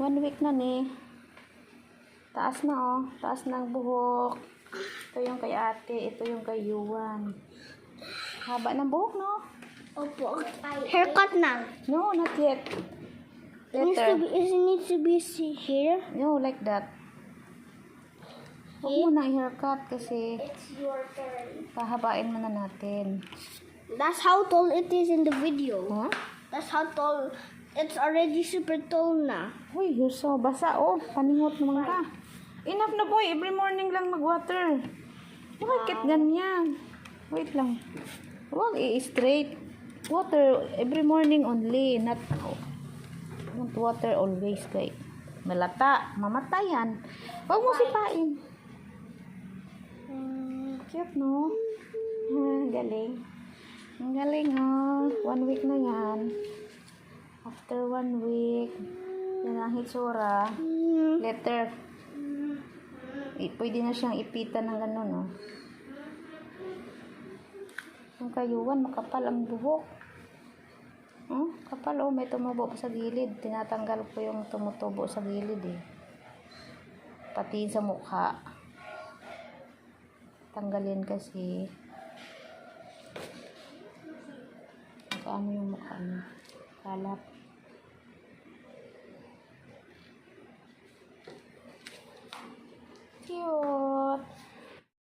1 week na ni. Taas na oh. Taas na ang buhok. Ito yung kay ate. Ito yung kay Yuan. Haba ng buhok, no? Opo. Haircut na. No, not yet. Later. It needs to be here. No, like that. Huwag mo na i-haircut kasi It's your turn. pahabain mo na natin. That's how tall it is in the video. Huh? That's how tall. It's already super tall na. Uy, you're so basa. Oh, paningot naman ka. Enough na boy. Every morning lang mag-water. Bakit ganyan? Wait lang. Huwag i-straight. Water every morning only. Not don't water always. Kay malata. Mamatayan. Huwag mo sipain. Cute, no? Galing. Ang galing, oh. 1 week na yan. After 1 week, yan ang hitsura. Later, pwede na siyang ipitan ng gano'n, no? Yung kayuan, makapal ang buhok. Kapal, oh. May tumubo pa sa gilid. Tinatanggal ko yung tumutubo sa gilid, eh. Pati sa mukha. Tanggalin kasi ano yung mukha niya. Kalat. Cute.